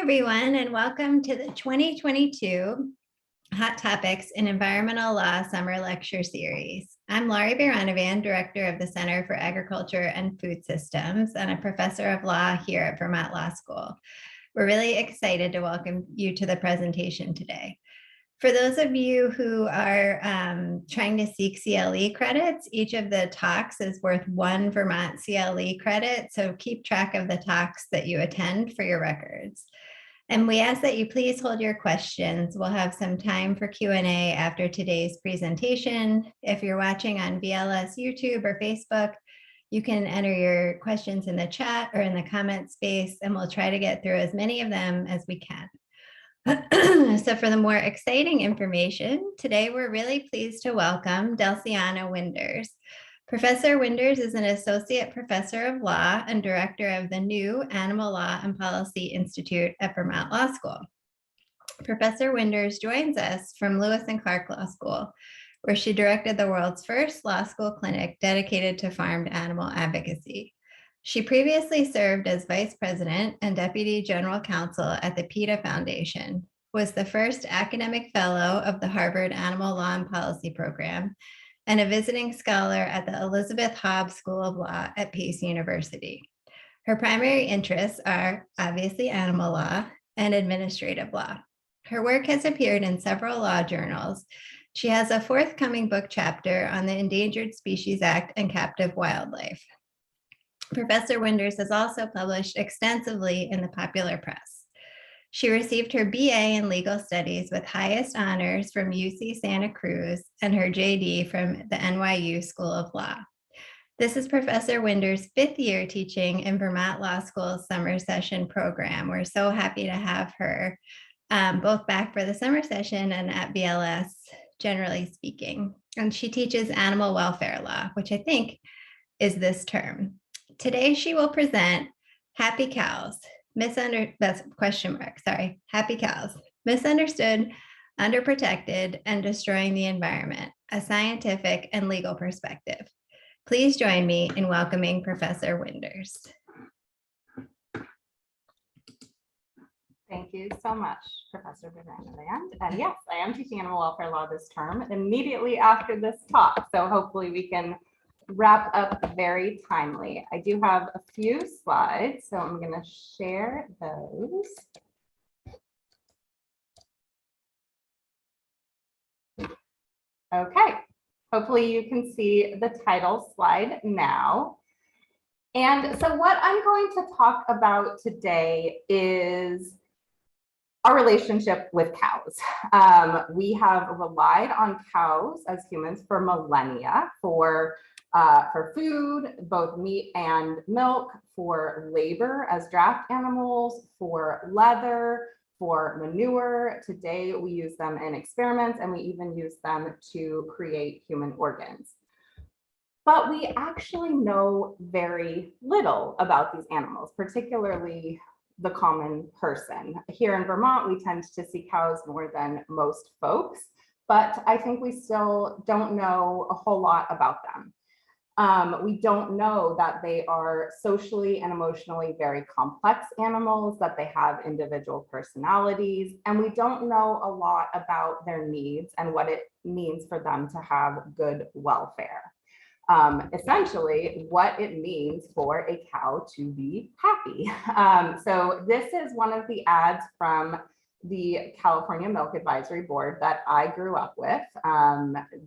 everyone, and welcome to the 2022 Hot Topics in Environmental Law Summer Lecture Series. I'm Laurie Baranovan, Director of the Center for Agriculture and Food Systems and a professor of law here at Vermont Law School. We're really excited to welcome you to the presentation today. For those of you who are trying to seek CLE credits, each of the talks is worth 1 Vermont CLE credit, so keep track of the talks that you attend for your records. And we ask that you please hold your questions. We'll have some time for Q&A after today's presentation. If you're watching on VLS YouTube or Facebook, you can enter your questions in the chat or in the comment space, and we'll try to get through as many of them as we can. So for the more exciting information, today we're really pleased to welcome Delcianna Winders. Professor Winders is an associate professor of law and director of the new Animal Law and Policy Institute at Vermont Law School. Professor Winders joins us from Lewis and Clark Law School, where she directed the world's first law school clinic dedicated to farmed animal advocacy. She previously served as vice president and deputy general counsel at the PETA Foundation, was the first academic fellow of the Harvard Animal Law and Policy Program, and a visiting scholar at the Elisabeth Haub School of Law at Pace University. Her primary interests are obviously animal law and administrative law. Her work has appeared in several law journals. She has a forthcoming book chapter on the Endangered Species Act and captive wildlife. Professor Winders has also published extensively in the popular press. She received her BA in legal studies with highest honors from UC Santa Cruz and her JD from the NYU School of Law. This is Professor Winders' 5th year teaching in Vermont Law School's summer session program. We're so happy to have her both back for the summer session and at VLS, generally speaking. And she teaches animal welfare law, which I think is this term. Today, she will present Happy Cows, Happy Cows, Misunderstood, Underprotected, and Destroying the Environment, a scientific and legal perspective. Please join me in welcoming Professor Winders. Thank you so much, Professor Baranovan. And yes, I am teaching animal welfare law this term immediately after this talk, so hopefully we can wrap up very timely. I do have a few slides, so I'm going to share those. Okay, hopefully you can see the title slide now. And so what I'm going to talk about today is our relationship with cows. We have relied on cows as humans for millennia for food, both meat and milk, for labor as draft animals, for leather, for manure. Today, we use them in experiments, and we even use them to create human organs. But we actually know very little about these animals, particularly the common person. Here in Vermont, we tend to see cows more than most folks, but I think we still don't know a whole lot about them. We don't know that they are socially and emotionally very complex animals, that they have individual personalities, and we don't know a lot about their needs and what it means for them to have good welfare. Essentially, what it means for a cow to be happy. So this is one of the ads from the California Milk Advisory Board that I grew up with.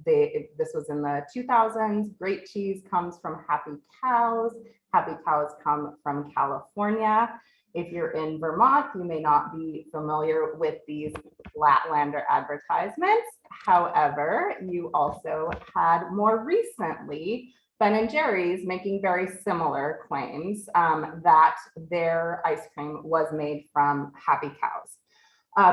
This was in the 2000s. Great cheese comes from happy cows. Happy cows come from California. If you're in Vermont, you may not be familiar with these Flatlander advertisements. However, you also had more recently Ben & Jerry's making very similar claims that their ice cream was made from happy cows.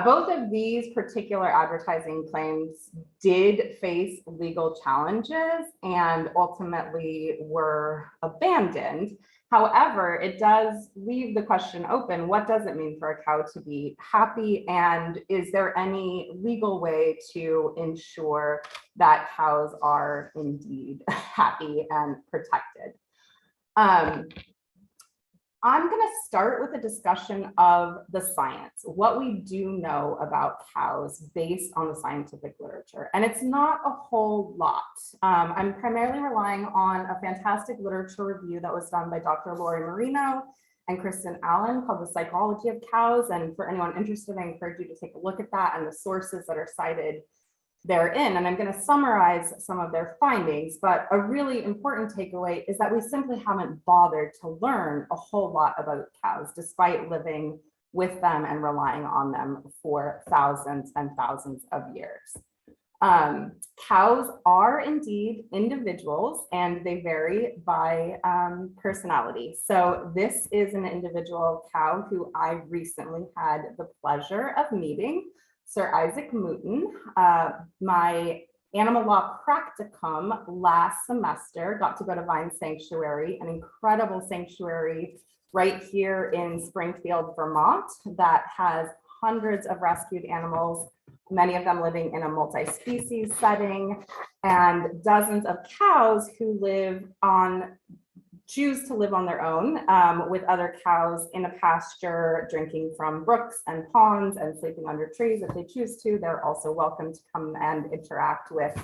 Both of these particular advertising claims did face legal challenges and ultimately were abandoned. However, it does leave the question open, what does it mean for a cow to be happy? And is there any legal way to ensure that cows are indeed happy and protected? I'm going to start with a discussion of the science, what we do know about cows based on the scientific literature. And it's not a whole lot. I'm primarily relying on a fantastic literature review that was done by Dr. Lori Marino and Kristen Allen called The Psychology of Cows. And for anyone interested, I encourage you to take a look at that and the sources that are cited therein. And I'm going to summarize some of their findings, but a really important takeaway is that we simply haven't bothered to learn a whole lot about cows, despite living with them and relying on them for thousands and thousands of years. Cows are indeed individuals, and they vary by personality. So this is an individual cow who I recently had the pleasure of meeting, Sir Isaac Mouton. My animal law practicum last semester got to go to Vine Sanctuary, an incredible sanctuary right here in Springfield, Vermont, that has hundreds of rescued animals, many of them living in a multi-species setting, and dozens of cows who choose to live on their own with other cows in a pasture, drinking from brooks and ponds and sleeping under trees if they choose to. They're also welcome to come and interact with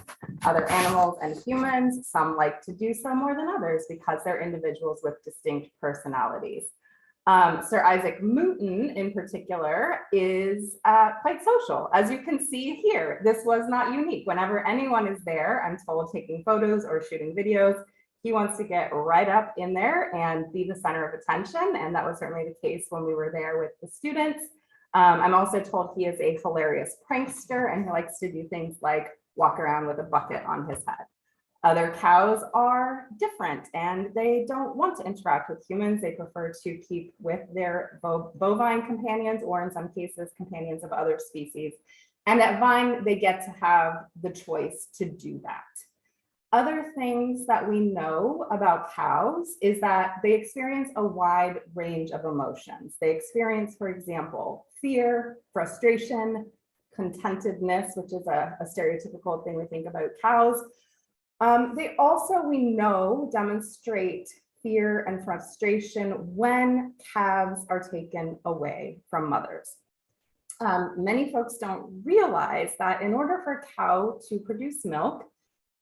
other animals and humans. Some like to do so more than others because they're individuals with distinct personalities. Sir Isaac Mouton in particular is quite social. As you can see here, this was not unique. Whenever anyone is there, I'm told, taking photos or shooting videos, he wants to get right up in there and be the center of attention. And that was certainly the case when we were there with the students. I'm also told he is a hilarious prankster, and he likes to do things like walk around with a bucket on his head. Other cows are different, and they don't want to interact with humans. They prefer to keep with their bovine companions, or in some cases, companions of other species. And at Vine, they get to have the choice to do that. Other things that we know about cows is that they experience a wide range of emotions. They experience, for example, fear, frustration, contentedness, which is a stereotypical thing we think about cows. They also, we know, demonstrate fear and frustration when calves are taken away from mothers. Many folks don't realize that in order for a cow to produce milk,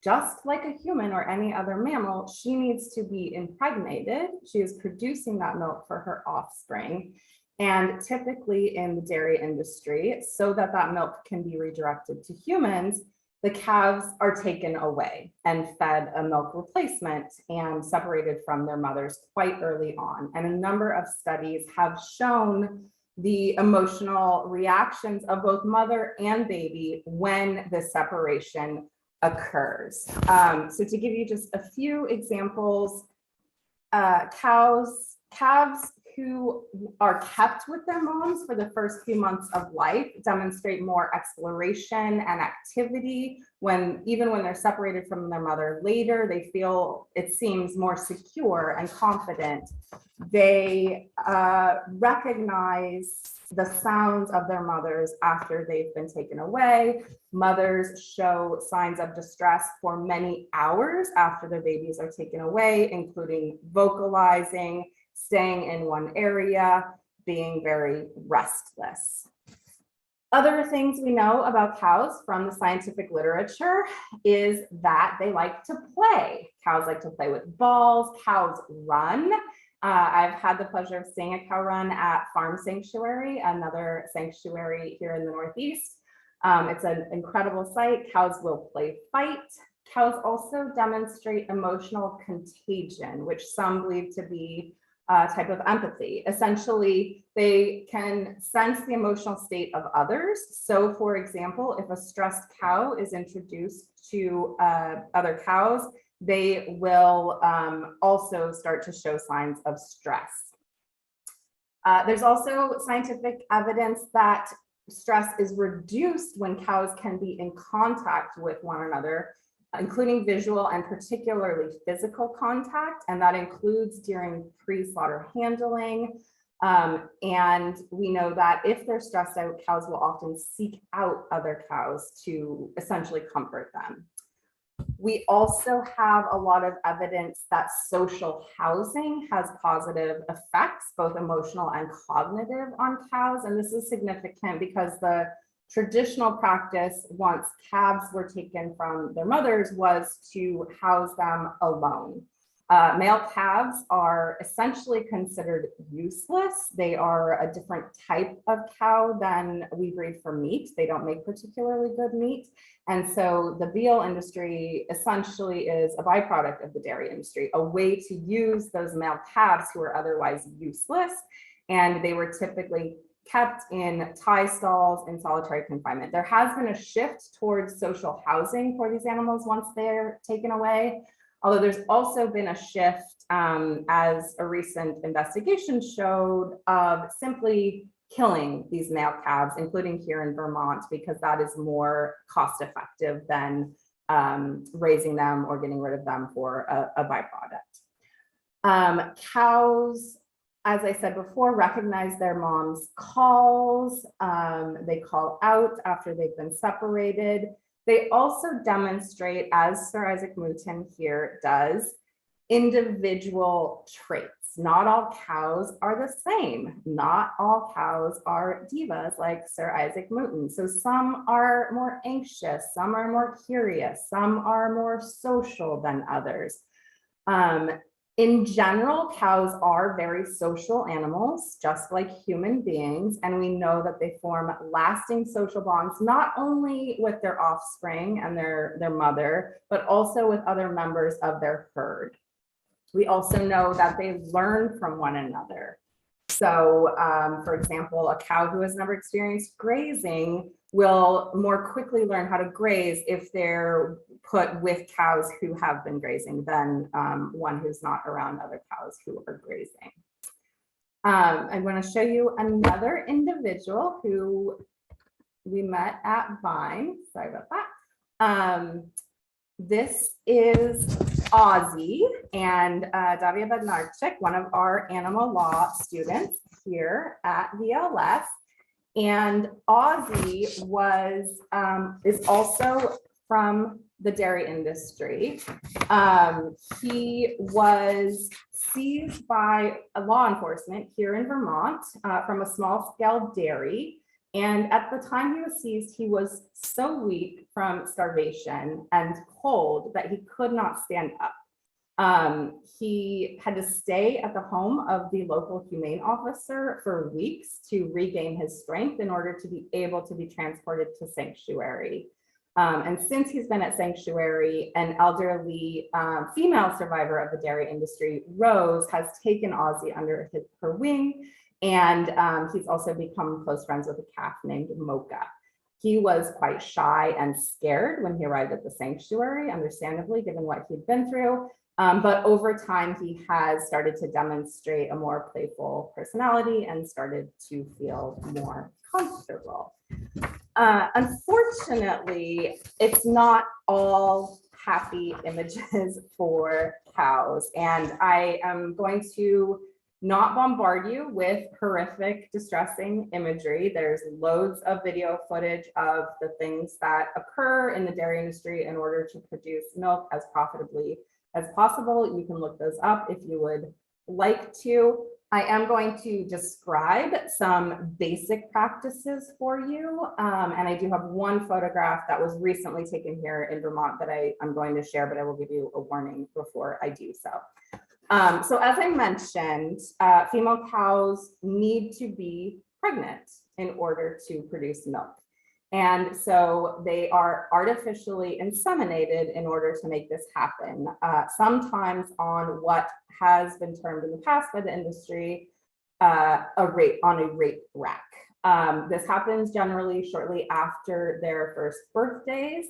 just like a human or any other mammal, she needs to be impregnated. She is producing that milk for her offspring. And typically in the dairy industry, so that that milk can be redirected to humans, the calves are taken away and fed a milk replacement and separated from their mothers quite early on. And a number of studies have shown the emotional reactions of both mother and baby when the separation occurs. So to give you just a few examples, calves who are kept with their moms for the first few months of life demonstrate more exploration and activity even when they're separated from their mother later. They feel, it seems, more secure and confident. They recognize the sounds of their mothers after they've been taken away. Mothers show signs of distress for many hours after their babies are taken away, including vocalizing, staying in one area, being very restless. Other things we know about cows from the scientific literature is that they like to play. Cows like to play with balls. Cows run. I've had the pleasure of seeing a cow run at Farm Sanctuary, another sanctuary here in the Northeast. It's an incredible sight. Cows will play fight. Cows also demonstrate emotional contagion, which some believe to be a type of empathy. Essentially, they can sense the emotional state of others. So for example, if a stressed cow is introduced to other cows, they will also start to show signs of stress. There's also scientific evidence that stress is reduced when cows can be in contact with one another, including visual and particularly physical contact, and that includes during pre-slaughter handling. And we know that if they're stressed out, cows will often seek out other cows to essentially comfort them. We also have a lot of evidence that social housing has positive effects, both emotional and cognitive, on cows. And this is significant because the traditional practice, once calves were taken from their mothers, was to house them alone. Male calves are essentially considered useless. They are a different type of cow than we breed for meat. They don't make particularly good meat. And so the veal industry essentially is a byproduct of the dairy industry, a way to use those male calves who are otherwise useless. And they were typically kept in tie stalls in solitary confinement. There has been a shift towards social housing for these animals once they're taken away. Although there's also been a shift, as a recent investigation showed, of simply killing these male calves, including here in Vermont, because that is more cost effective than raising them or getting rid of them for a byproduct. Cows, as I said before, recognize their mom's calls. They call out after they've been separated. They also demonstrate, as Sir Isaac Newton here does, individual traits. Not all cows are the same. Not all cows are divas like Sir Isaac Newton. So some are more anxious, some are more curious, some are more social than others. In general, cows are very social animals, just like human beings, and we know that they form lasting social bonds, not only with their offspring and their mother, but also with other members of their herd. We also know that they learn from one another. So, for example, a cow who has never experienced grazing will more quickly learn how to graze if they're put with cows who have been grazing than one who's not around other cows who are grazing. I'm going to show you another individual who we met at Vine. Sorry about that. This is Ozzy and Davia Bednarczyk, one of our animal law students here at VLS. And Ozzy is also from the dairy industry. He was seized by law enforcement here in Vermont from a small scale dairy. And at the time he was seized, he was so weak from starvation and cold that he could not stand up. He had to stay at the home of the local humane officer for weeks to regain his strength in order to be able to be transported to sanctuary. And since he's been at sanctuary, an elderly female survivor of the dairy industry, Rose, has taken Ozzy under her wing. And he's also become close friends with a calf named Mocha. He was quite shy and scared when he arrived at the sanctuary, understandably, given what he'd been through. But over time, he has started to demonstrate a more playful personality and started to feel more comfortable. Unfortunately, it's not all happy images for cows. And I am going to not bombard you with horrific, distressing imagery. There's loads of video footage of the things that occur in the dairy industry in order to produce milk as profitably as possible. You can look those up if you would like to. I am going to describe some basic practices for you. And I do have one photograph that was recently taken here in Vermont that I'm going to share, but I will give you a warning before I do so. So as I mentioned, female cows need to be pregnant in order to produce milk. And so they are artificially inseminated in order to make this happen, sometimes on what has been termed in the past by the industry, a rape rack. This happens generally shortly after their first birthdays.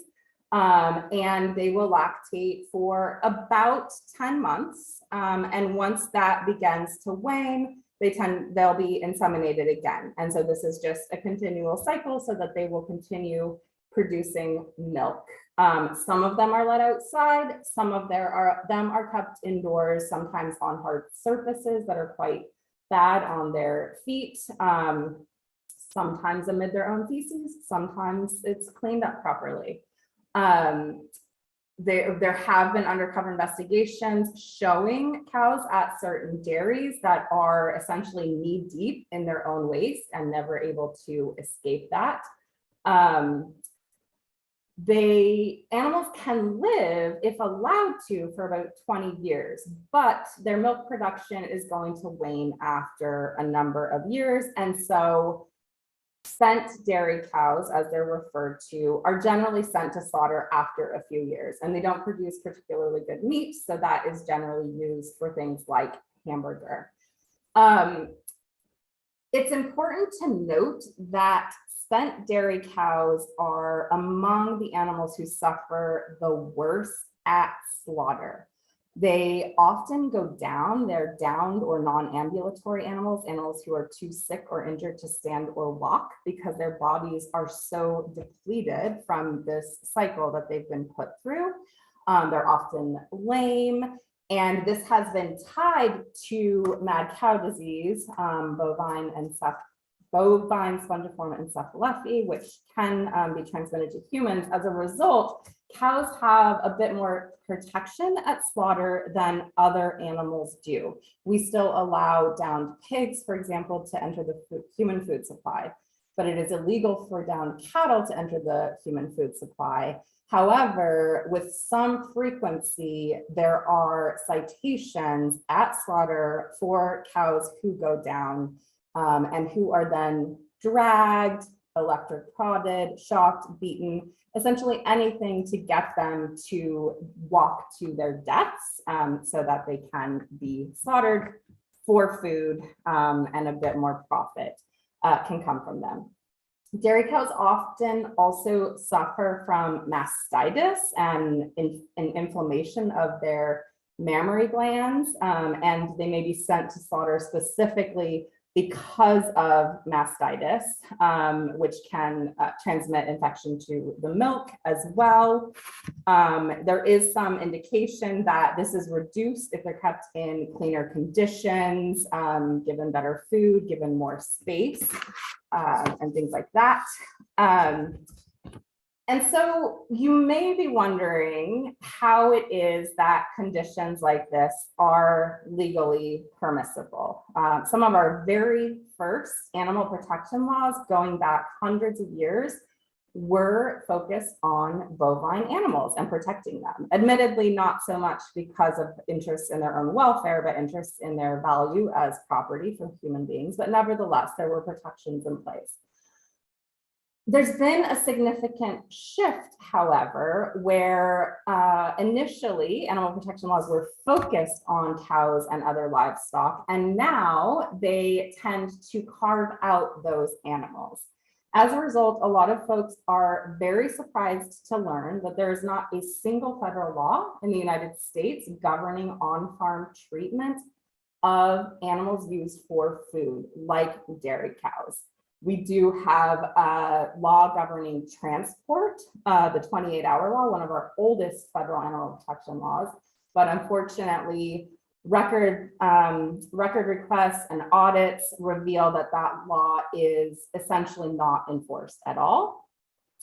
And they will lactate for about 10 months. And once that begins to wane, they'll be inseminated again. And so this is just a continual cycle so that they will continue producing milk. Some of them are let outside, some of them are kept indoors, sometimes on hard surfaces that are quite bad on their feet, sometimes amid their own feces, sometimes it's cleaned up properly. there have been undercover investigations showing cows at certain dairies that are essentially knee deep in their own waste and never able to escape that. Animals can live, if allowed to, for about 20 years, but their milk production is going to wane after a number of years. And so spent dairy cows, as they're referred to, are generally sent to slaughter after a few years, and they don't produce particularly good meat. So that is generally used for things like hamburger. It's important to note that spent dairy cows are among the animals who suffer the worst at slaughter. They often go down. They're downed or non-ambulatory animals, animals who are too sick or injured to stand or walk because their bodies are so depleted from this cycle that they've been put through. They're often lame. And this has been tied to mad cow disease, bovine spongiform encephalopathy, which can be transmitted to humans. As a result, cows have a bit more protection at slaughter than other animals do. We still allow downed pigs, for example, to enter the human food supply, but it is illegal for downed cattle to enter the human food supply. However, with some frequency, there are citations at slaughter for cows who go down and who are then dragged, electric prodded, shocked, beaten, essentially anything to get them to walk to their deaths so that they can be slaughtered for food and a bit more profit can come from them. Dairy cows often also suffer from mastitis and inflammation of their mammary glands, and they may be sent to slaughter specifically because of mastitis, which can transmit infection to the milk as well. There is some indication that this is reduced if they're kept in cleaner conditions, given better food, given more space, and things like that. And so you may be wondering how it is that conditions like this are legally permissible. Some of our very first animal protection laws, going back hundreds of years, were focused on bovine animals and protecting them. Admittedly, not so much because of interests in their own welfare, but interests in their value as property for human beings. But nevertheless, there were protections in place. There's been a significant shift, however, where initially animal protection laws were focused on cows and other livestock, and now they tend to carve out those animals. As a result, a lot of folks are very surprised to learn that there is not a single federal law in the United States governing on-farm treatment of animals used for food, like dairy cows. We do have a law governing transport, the 28-hour law, one of our oldest federal animal protection laws, but unfortunately, record requests and audits reveal that that law is essentially not enforced at all.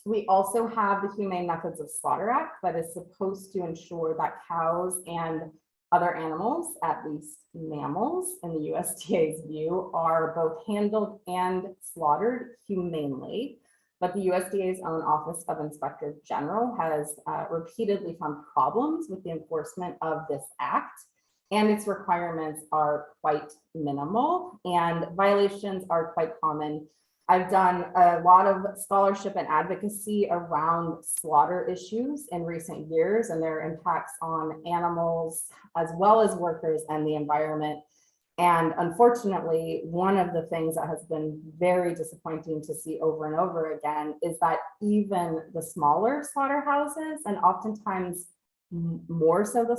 We also have the Humane Methods of Slaughter Act that is supposed to ensure that cows and other animals, at least mammals in the USDA's view, are both handled and slaughtered humanely. But the USDA's own Office of Inspector General has repeatedly found problems with the enforcement of this act, and its requirements are quite minimal and violations are quite common. I've done a lot of scholarship and advocacy around slaughter issues in recent years and their impacts on animals as well as workers and the environment. And unfortunately, one of the things that has been very disappointing to see over and over again is that even the smaller slaughterhouses, and oftentimes more so the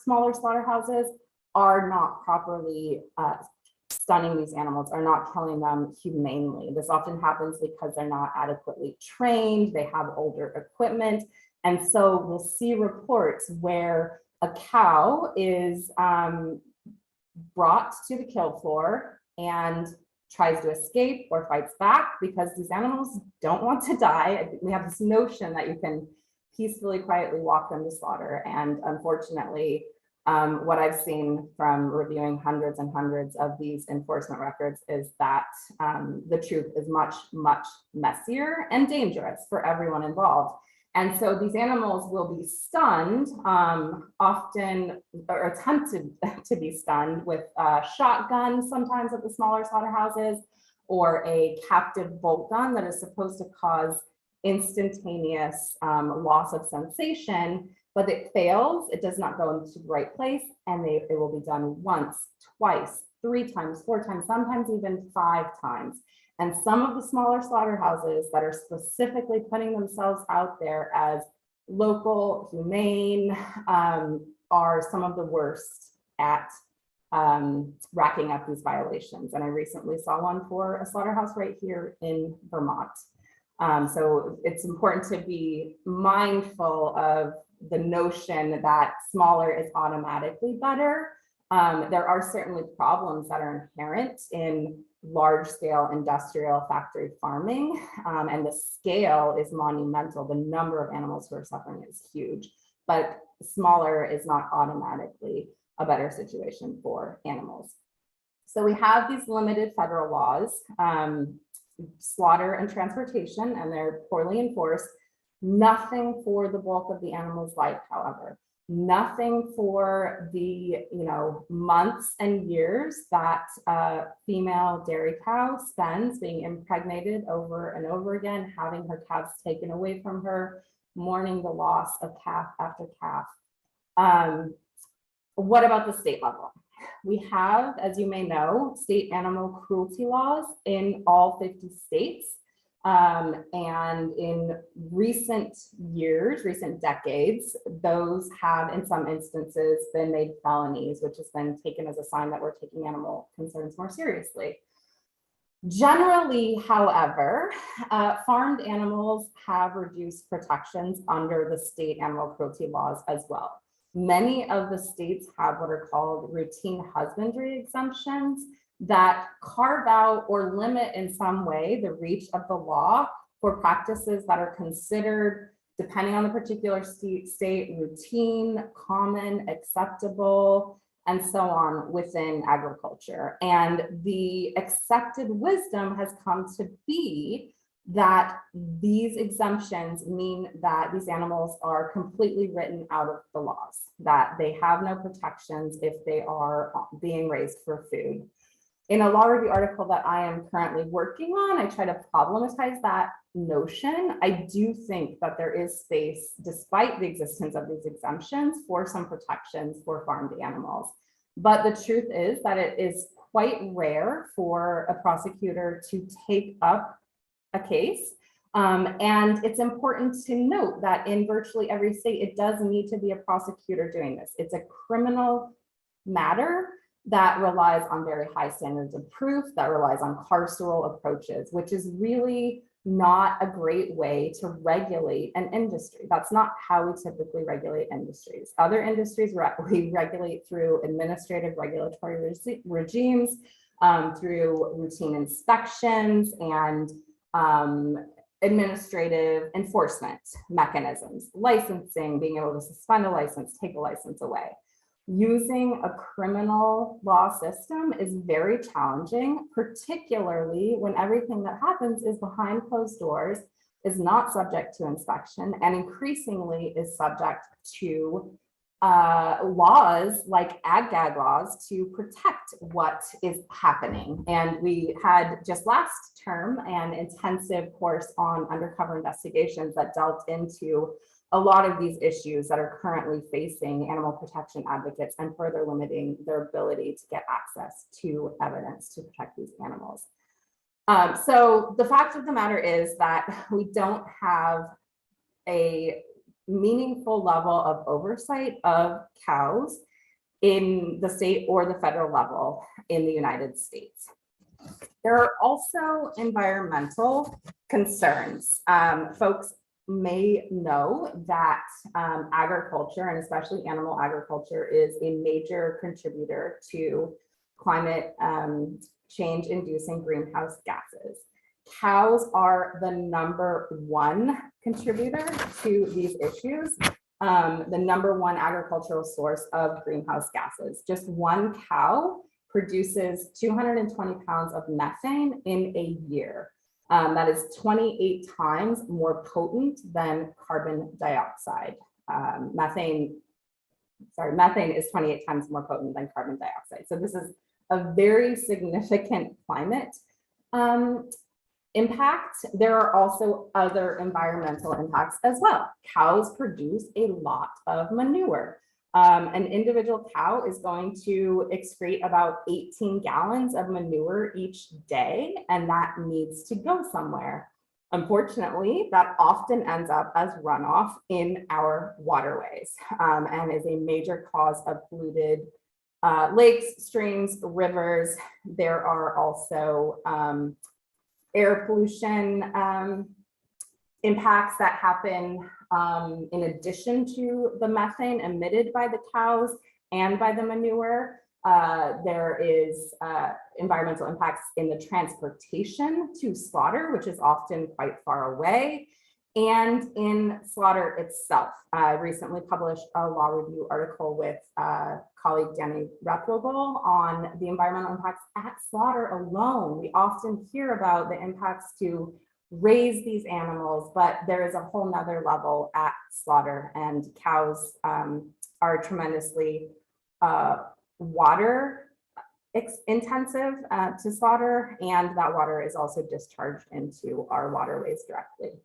smaller slaughterhouses, are not properly stunning these animals, are not killing them humanely. This often happens because they're not adequately trained, they have older equipment. And so we'll see reports where a cow is brought to the kill floor and tries to escape or fights back because these animals don't want to die. We have this notion that you can peacefully, quietly walk them to slaughter. And unfortunately, what I've seen from reviewing hundreds and hundreds of these enforcement records is that the truth is much, much messier and dangerous for everyone involved. And so these animals will be stunned, often, or attempted to be stunned with shotguns sometimes at the smaller slaughterhouses, or a captive bolt gun that is supposed to cause instantaneous loss of sensation, but it fails. It does not go into the right place, and it will be done once, twice, 3 times, 4 times, sometimes even 5 times. And some of the smaller slaughterhouses that are specifically putting themselves out there as local, humane, are some of the worst at racking up these violations. And I recently saw one for a slaughterhouse right here in Vermont. So it's important to be mindful of the notion that smaller is automatically better. There are certainly problems that are inherent in large-scale industrial factory farming, and the scale is monumental. The number of animals who are suffering is huge, but smaller is not automatically a better situation for animals. So we have these limited federal laws, slaughter and transportation, and they're poorly enforced. Nothing for the bulk of the animal's life, however. Nothing for the months and years that a female dairy cow spends being impregnated over and over again, having her calves taken away from her, mourning the loss of calf after calf. What about the state level? We have, as you may know, state animal cruelty laws in all 50 states. And in recent years, recent decades, those have in some instances been made felonies, which has been taken as a sign that we're taking animal concerns more seriously. Generally, however, farmed animals have reduced protections under the state animal cruelty laws as well. Many of the states have what are called routine husbandry exemptions that carve out or limit in some way the reach of the law for practices that are considered, depending on the particular state, routine, common, acceptable, and so on within agriculture. And the accepted wisdom has come to be that these exemptions mean that these animals are completely written out of the laws, that they have no protections if they are being raised for food. In a law review article that I am currently working on, I try to problematize that notion. I do think that there is space, despite the existence of these exemptions, for some protections for farmed animals. But the truth is that it is quite rare for a prosecutor to take up a case. And it's important to note that in virtually every state, it does need to be a prosecutor doing this. It's a criminal matter that relies on very high standards of proof, that relies on carceral approaches, which is really not a great way to regulate an industry. That's not how we typically regulate industries. Other industries we regulate through administrative regulatory regimes, through routine inspections and administrative enforcement mechanisms, licensing, being able to suspend a license, take a license away. Using a criminal law system is very challenging, particularly when everything that happens is behind closed doors, is not subject to inspection, and increasingly is subject to laws like ag-gag laws to protect what is happening. And we had just last term an intensive course on undercover investigations that delved into a lot of these issues that are currently facing animal protection advocates and further limiting their ability to get access to evidence to protect these animals. So the fact of the matter is that we don't have a meaningful level of oversight of cows in the state or the federal level in the United States. There are also environmental concerns. Folks may know that agriculture, and especially animal agriculture, is a major contributor to climate change inducing greenhouse gases. Cows are the #1 contributor to these issues, the #1 agricultural source of greenhouse gases. Just one cow produces 220 pounds of methane in a year. That is 28 times more potent than carbon dioxide. Methane is 28 times more potent than carbon dioxide. So this is a very significant climate impact. There are also other environmental impacts as well. Cows produce a lot of manure. An individual cow is going to excrete about 18 gallons of manure each day, and that needs to go somewhere. Unfortunately, that often ends up as runoff in our waterways, and is a major cause of polluted lakes, streams, rivers. There are also air pollution impacts that happen in addition to the methane emitted by the cows and by the manure. There is environmental impacts in the transportation to slaughter, which is often quite far away, and in slaughter itself. I recently published a law review article with colleague Danny Replogle on the environmental impacts at slaughter alone. We often hear about the impacts to raise these animals, but there is a whole nother level at slaughter, and cows are tremendously water intensive to slaughter, and that water is also discharged into our waterways directly.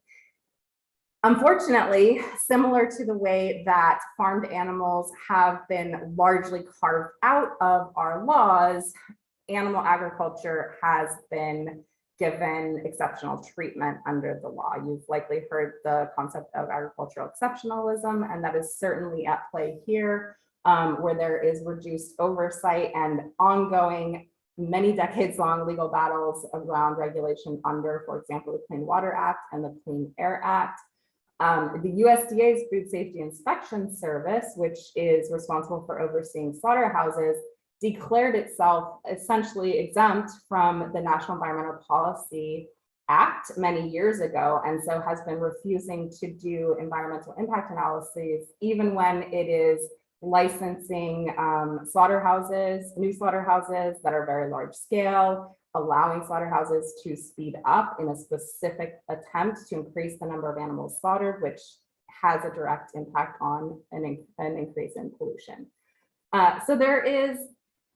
Unfortunately, similar to the way that farmed animals have been largely carved out of our laws, animal agriculture has been given exceptional treatment under the law. You've likely heard the concept of agricultural exceptionalism, and that is certainly at play here, where there is reduced oversight and ongoing, many decades long legal battles around regulation under, for example, the Clean Water Act and the Clean Air Act. The USDA's Food Safety Inspection Service, which is responsible for overseeing slaughterhouses, declared itself essentially exempt from the National Environmental Policy Act many years ago, and so has been refusing to do environmental impact analyses, even when it is licensing slaughterhouses, new slaughterhouses that are very large scale, allowing slaughterhouses to speed up in a specific attempt to increase the number of animals slaughtered, which has a direct impact on an increase in pollution. So there is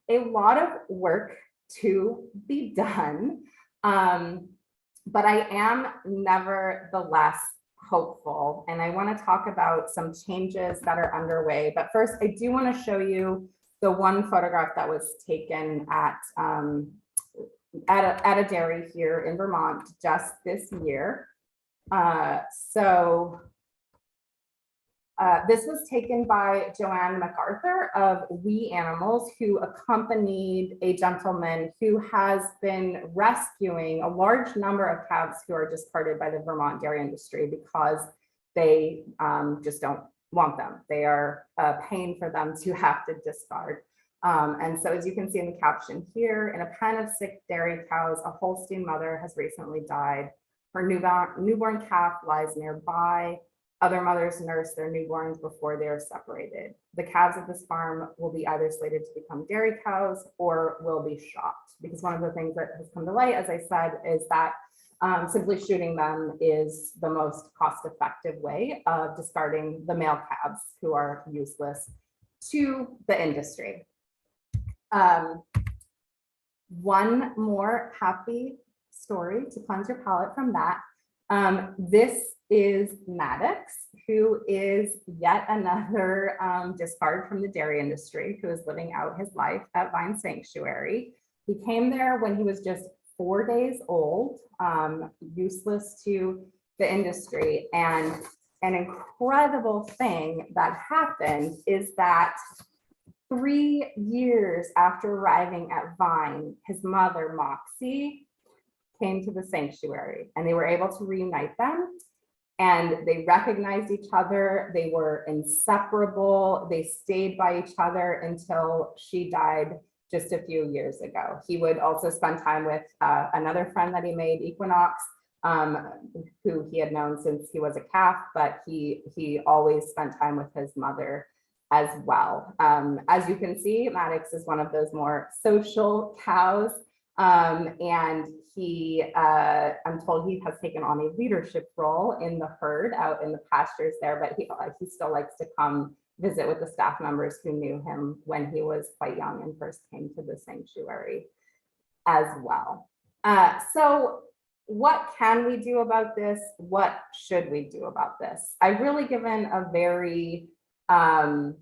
a lot of work to be done, but I am nevertheless hopeful, and I want to talk about some changes that are underway. But first, I do want to show you the one photograph that was taken at a dairy here in Vermont just this year. This was taken by Joanne MacArthur of We Animals, who accompanied a gentleman who has been rescuing a large number of calves who are discarded by the Vermont dairy industry because they just don't want them. They are a pain for them to have to discard. And so, as you can see in the caption here, in a pen of sick dairy cows, a Holstein mother has recently died. Her newborn calf lies nearby. Other mothers nurse their newborns before they are separated. The calves of this farm will be either slated to become dairy cows or will be shot, because one of the things that has come to light, as I said, is that simply shooting them is the most cost-effective way of discarding the male calves who are useless to the industry. One more happy story to cleanse your palate from that. This is Maddox, who is yet another discard from the dairy industry, who is living out his life at Vine Sanctuary. He came there when he was just 4 days old, useless to the industry. And an incredible thing that happened is that 3 years after arriving at Vine, his mother, Moxie, came to the sanctuary, and they were able to reunite them, and they recognized each other. They were inseparable. They stayed by each other until she died just a few years ago. He would also spend time with another friend that he made, Equinox, who he had known since he was a calf, but he always spent time with his mother as well. As you can see, Maddox is one of those more social cows, and I'm told he has taken on a leadership role in the herd out in the pastures there, but he still likes to come visit with the staff members who knew him when he was quite young and first came to the sanctuary as well. So what can we do about this? What should we do about this? I've really given a very, an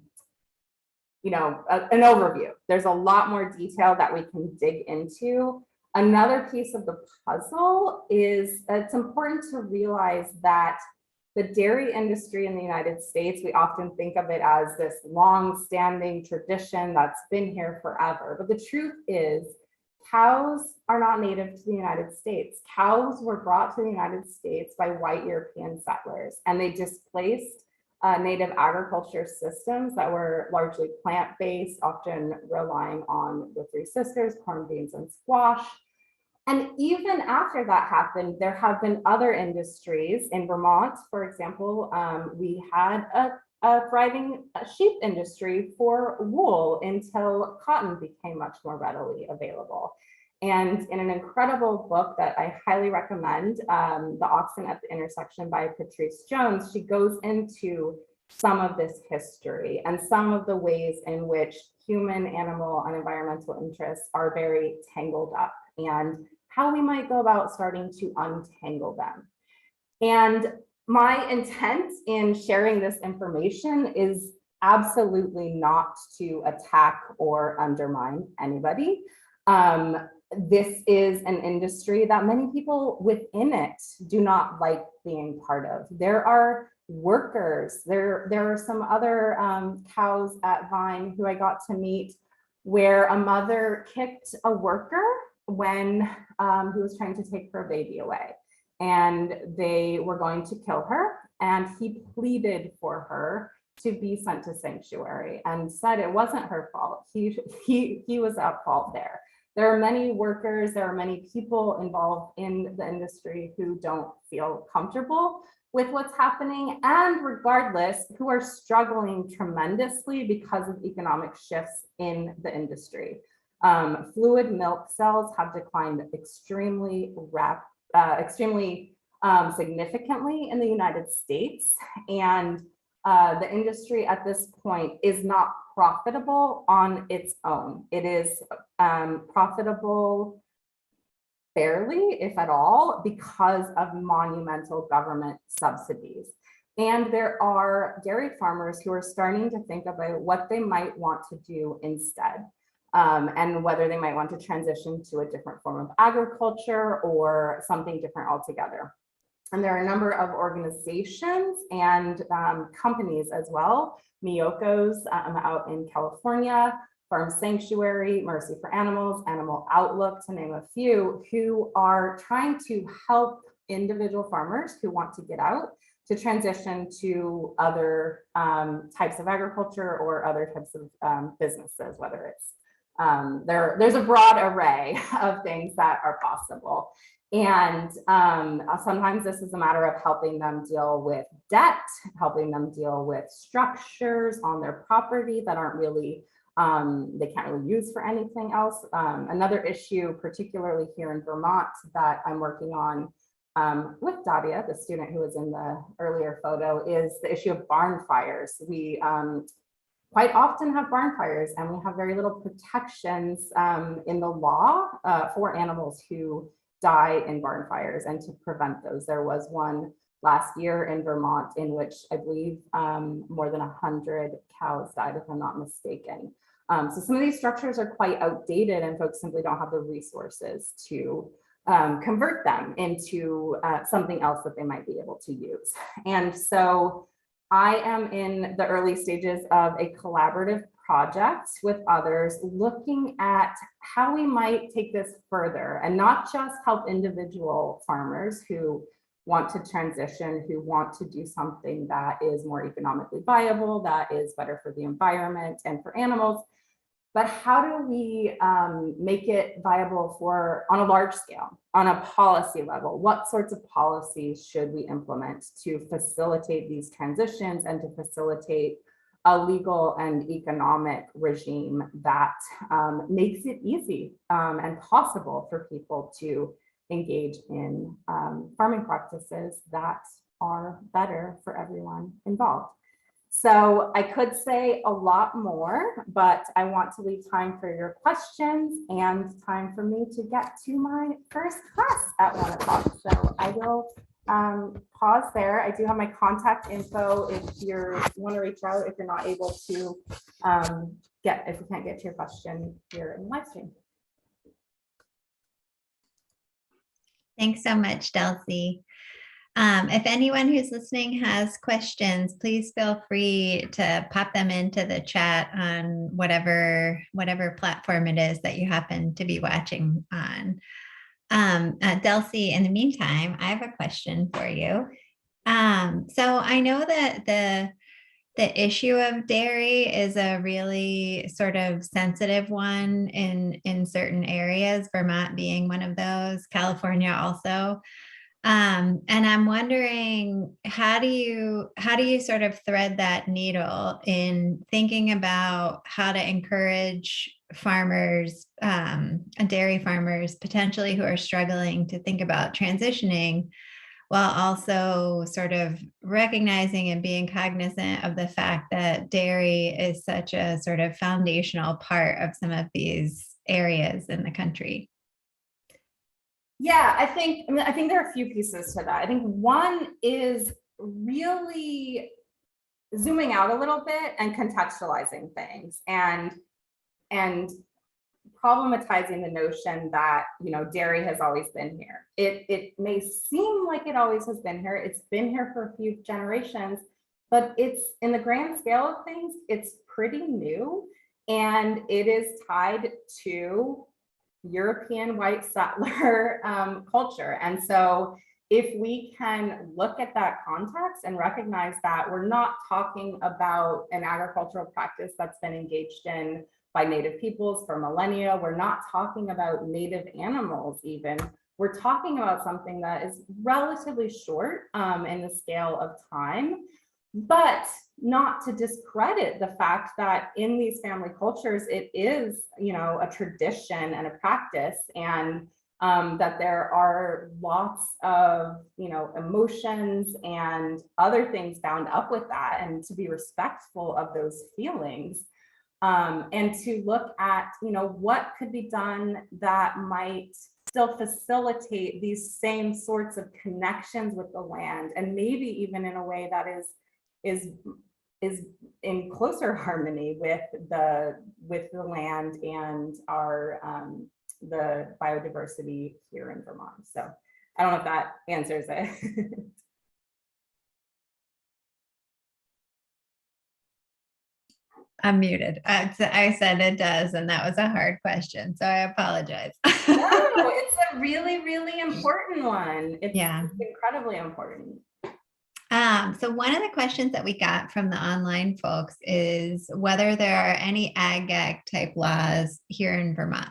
overview. There's a lot more detail that we can dig into. Another piece of the puzzle is it's important to realize that the dairy industry in the United States, we often think of it as this long-standing tradition that's been here forever. But the truth is, cows are not native to the United States. Cows were brought to the United States by white European settlers, and they displaced native agriculture systems that were largely plant-based, often relying on the Three Sisters, corn, beans, and squash. And even after that happened, there have been other industries. In Vermont, for example, we had a thriving sheep industry for wool until cotton became much more readily available. And in an incredible book that I highly recommend, The Oxen at the Intersection by Patrice Jones, she goes into some of this history and some of the ways in which human, animal, and environmental interests are very tangled up, and how we might go about starting to untangle them. And my intent in sharing this information is absolutely not to attack or undermine anybody. This is an industry that many people within it do not like being part of. There are workers, there are some other cows at Vine who I got to meet, where a mother kicked a worker when he was trying to take her baby away, and they were going to kill her, and he pleaded for her to be sent to sanctuary and said it wasn't her fault. He was at fault there. There are many workers, there are many people involved in the industry who don't feel comfortable with what's happening, and regardless, who are struggling tremendously because of economic shifts in the industry. Fluid milk cells have declined extremely significantly in the United States, and the industry at this point is not profitable on its own. It is profitable barely, if at all, because of monumental government subsidies. And there are dairy farmers who are starting to think about what they might want to do instead, and whether they might want to transition to a different form of agriculture or something different altogether. And there are a number of organizations and companies as well. Miyoko's out in California, Farm Sanctuary, Mercy for Animals, Animal Outlook, to name a few, who are trying to help individual farmers who want to get out to transition to other types of agriculture or other types of businesses, whether it's there's a broad array of things that are possible. And sometimes this is a matter of helping them deal with debt, helping them deal with structures on their property that aren't really, they can't really use for anything else. Another issue, particularly here in Vermont, that I'm working on with Dadia, the student who was in the earlier photo, is the issue of barn fires. We quite often have barn fires, and we have very little protections in the law for animals who die in barn fires and to prevent those. There was one last year in Vermont in which I believe more than 100 cows died, if I'm not mistaken. So some of these structures are quite outdated, and folks simply don't have the resources to convert them into something else that they might be able to use. And so I am in the early stages of a collaborative project with others, looking at how we might take this further and not just help individual farmers who want to transition, who want to do something that is more economically viable, that is better for the environment and for animals, but how do we make it viable on a large scale, on a policy level? What sorts of policies should we implement to facilitate these transitions and to facilitate a legal and economic regime that makes it easy and possible for people to engage in farming practices that are better for everyone involved? So I could say a lot more, but I want to leave time for your questions and time for me to get to my first class at 1 o'clock. So I will pause there. I do have my contact info if you want to reach out, if you're not able to if you can't get to your question here in the live stream. Thanks so much, Delcy. If anyone who's listening has questions, please feel free to pop them into the chat on whatever platform it is that you happen to be watching on. Delcy, in the meantime, I have a question for you. So I know that the issue of dairy is a really sort of sensitive one in certain areas, Vermont being one of those, California also. And I'm wondering, how do you sort of thread that needle in thinking about how to encourage farmers, dairy farmers potentially who are struggling to think about transitioning, while also sort of recognizing and being cognizant of the fact that dairy is such a sort of foundational part of some of these areas in the country? Yeah, I think there are a few pieces to that. I think one is really zooming out a little bit and contextualizing things and problematizing the notion that, dairy has always been here. It may seem like it always has been here. It's been here for a few generations, but it's, in the grand scale of things, it's pretty new, and it is tied to European white settler culture. And so if we can look at that context and recognize that we're not talking about an agricultural practice that's been engaged in by Native peoples for millennia, we're not talking about native animals even, we're talking about something that is relatively short in the scale of time, but not to discredit the fact that in these family cultures, it is, a tradition and a practice, and that there are lots of, emotions and other things bound up with that, and to be respectful of those feelings, and to look at, what could be done that might still facilitate these same sorts of connections with the land, and maybe even in a way that is in closer harmony with the land and our the biodiversity here in Vermont. So I don't know if that answers it. I'm muted. I said it does, and that was a hard question, so I apologize. No, it's a really, really important one. It's Yeah. incredibly important. So one of the questions that we got from the online folks is whether there are any ag-gag type laws here in Vermont.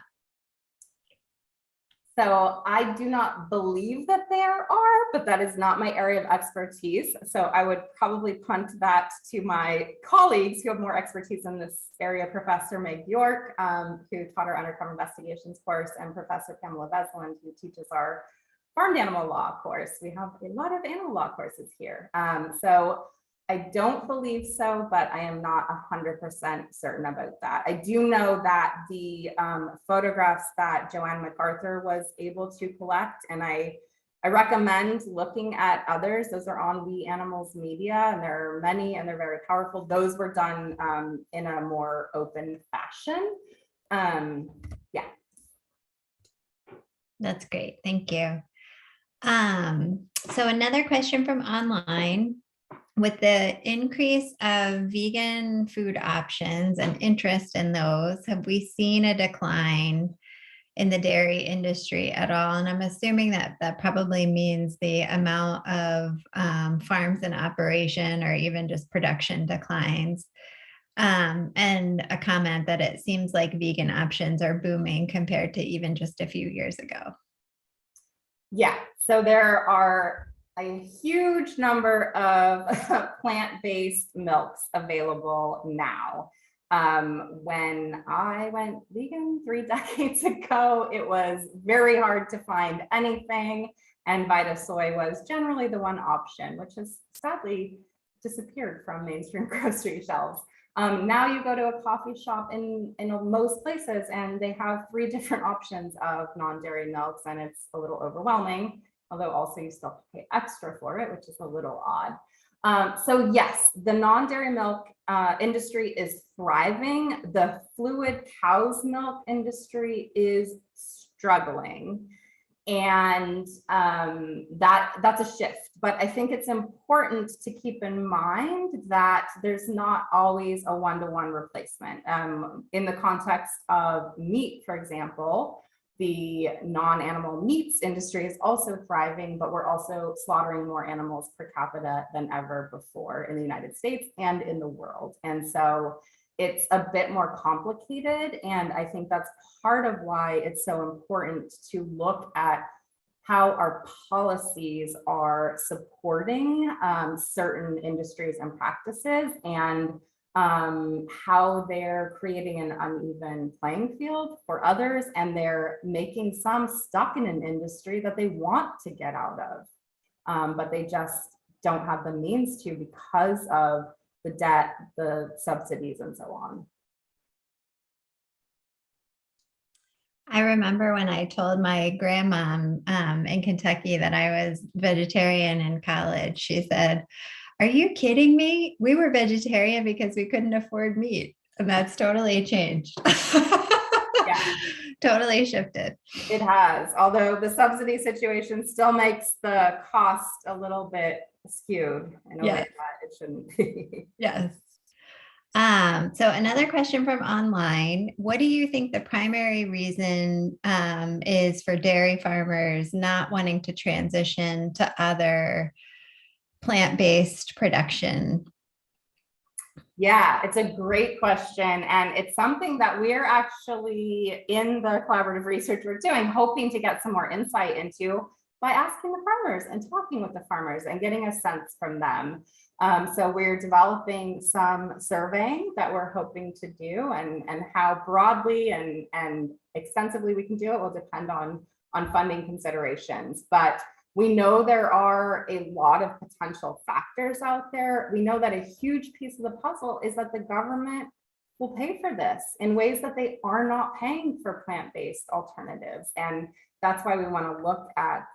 So I do not believe that there are, but that is not my area of expertise. So I would probably punt that to my colleagues who have more expertise in this area, Professor Meg York, who taught our undercover investigations course, and Professor Pamela Vesland, who teaches our farmed animal law course. We have a lot of animal law courses here. So I don't believe so, but I am not 100% certain about that. I do know that the photographs that Joanne MacArthur was able to collect, and I recommend looking at others. Those are on We Animals Media, and there are many, and they're very powerful. Those were done in a more open fashion. Yeah. That's great. Thank you. So another question from online: with the increase of vegan food options and interest in those, have we seen a decline in the dairy industry at all? And I'm assuming that that probably means the amount of farms in operation or even just production declines. And a comment that it seems like vegan options are booming compared to even just a few years ago. Yeah, so there are a huge number of plant-based milks available now. When I went vegan 3 decades ago, it was very hard to find anything, and Vita Soy was generally the one option, which has sadly disappeared from mainstream grocery shelves. Now you go to a coffee shop in most places and they have 3 different options of non-dairy milks, and it's a little overwhelming, although also you still have to pay extra for it, which is a little odd. So yes, the non-dairy milk industry is thriving. The fluid cow's milk industry is struggling. And that's a shift. But I think it's important to keep in mind that there's not always a one-to-one replacement. In the context of meat, for example, the non-animal meats industry is also thriving, but we're also slaughtering more animals per capita than ever before in the United States and in the world. And so it's a bit more complicated. And I think that's part of why it's so important to look at how our policies are supporting certain industries and practices, and how they're creating an uneven playing field for others, and they're making some stuck in an industry that they want to get out of, but they just don't have the means to because of the debt, the subsidies, and so on. I remember when I told my grandmom in Kentucky that I was vegetarian in college, she said, "Are you kidding me? We were vegetarian because we couldn't afford meat." And that's totally changed. Yeah. Totally shifted. It has, although the subsidy situation still makes the cost a little bit skewed in a way that it shouldn't be. Yes. So another question from online: what do you think the primary reason is for dairy farmers not wanting to transition to other plant-based production? Yeah, it's a great question. And it's something that we're actually in the collaborative research we're doing, hoping to get some more insight into by asking the farmers and talking with the farmers and getting a sense from them. So we're developing some surveying that we're hoping to do, and how broadly and extensively we can do it will depend on funding considerations. But we know there are a lot of potential factors out there. We know that a huge piece of the puzzle is that the government will pay for this in ways that they are not paying for plant-based alternatives. And that's why we want to look at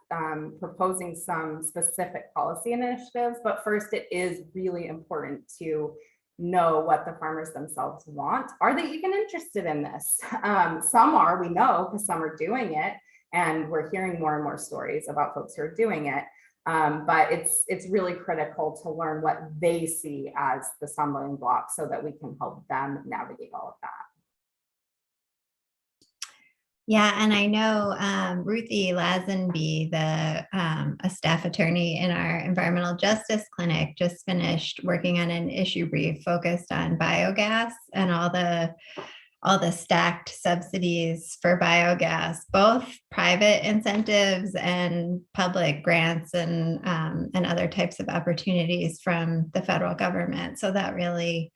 proposing some specific policy initiatives. But first, it is really important to know what the farmers themselves want. Are they even interested in this? Some are, we know, because some are doing it. And we're hearing more and more stories about folks who are doing it. But it's really critical to learn what they see as the stumbling blocks so that we can help them navigate all of that. Yeah, and I know Ruthie Lazenby, a staff attorney in our environmental justice clinic, just finished working on an issue brief focused on biogas and all the stacked subsidies for biogas, both private incentives and public grants and other types of opportunities from the federal government. So that really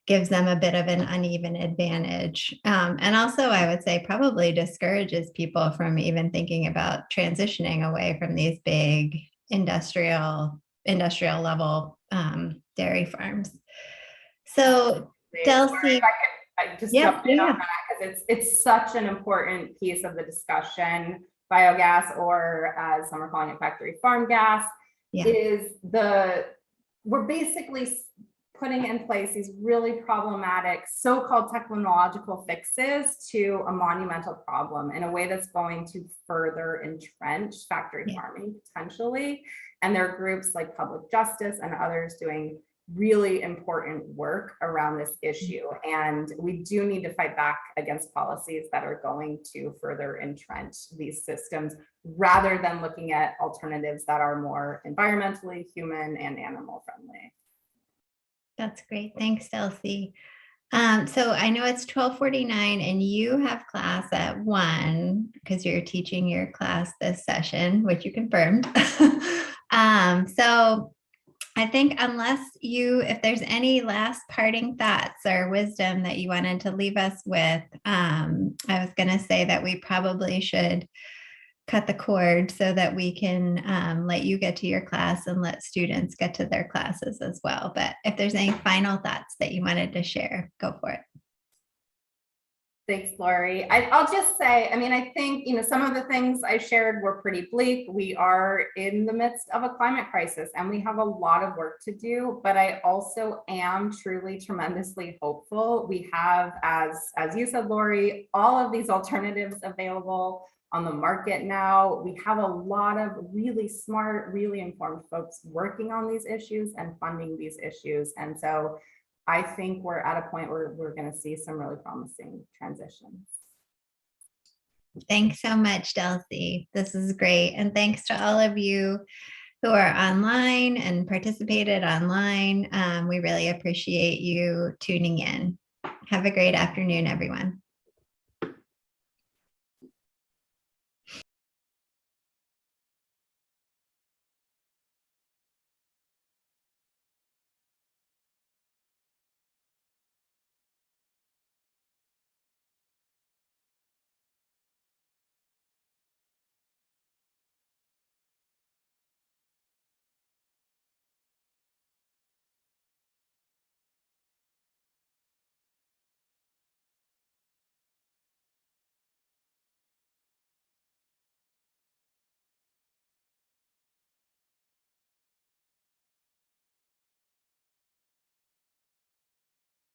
gives them a bit of an uneven advantage. And also, I would say probably discourages people from even thinking about transitioning away from these big industrial level dairy farms. So Delcy, I just jumped in on that because it's such an important piece of the discussion. Biogas, or as some are calling it, factory farm gas, we're basically putting in place these really problematic so-called technological fixes to a monumental problem in a way that's going to further entrench factory farming potentially. And there are groups like Public Justice and others doing really important work around this issue. And we do need to fight back against policies that are going to further entrench these systems, rather than looking at alternatives that are more environmentally, human, and animal friendly. That's great. Thanks, Delcy. So I know it's 12:49 and you have class at 1 because you're teaching your class this session, which you confirmed. So I think if there's any last parting thoughts or wisdom that you wanted to leave us with, I was going to say that we probably should cut the cord so that we can let you get to your class and let students get to their classes as well. But if there's any final thoughts that you wanted to share, go for it. Thanks, Lori. I'll just say, I mean, I think, some of the things I shared were pretty bleak. We are in the midst of a climate crisis and we have a lot of work to do, but I also am truly tremendously hopeful. We have, as you said, Lori, all of these alternatives available on the market now. We have a lot of really smart, really informed folks working on these issues and funding these issues. And so I think we're at a point where we're going to see some really promising transitions. Thanks so much, Delcy. This is great. And thanks to all of you who are online and participated online. We really appreciate you tuning in. Have a great afternoon, everyone.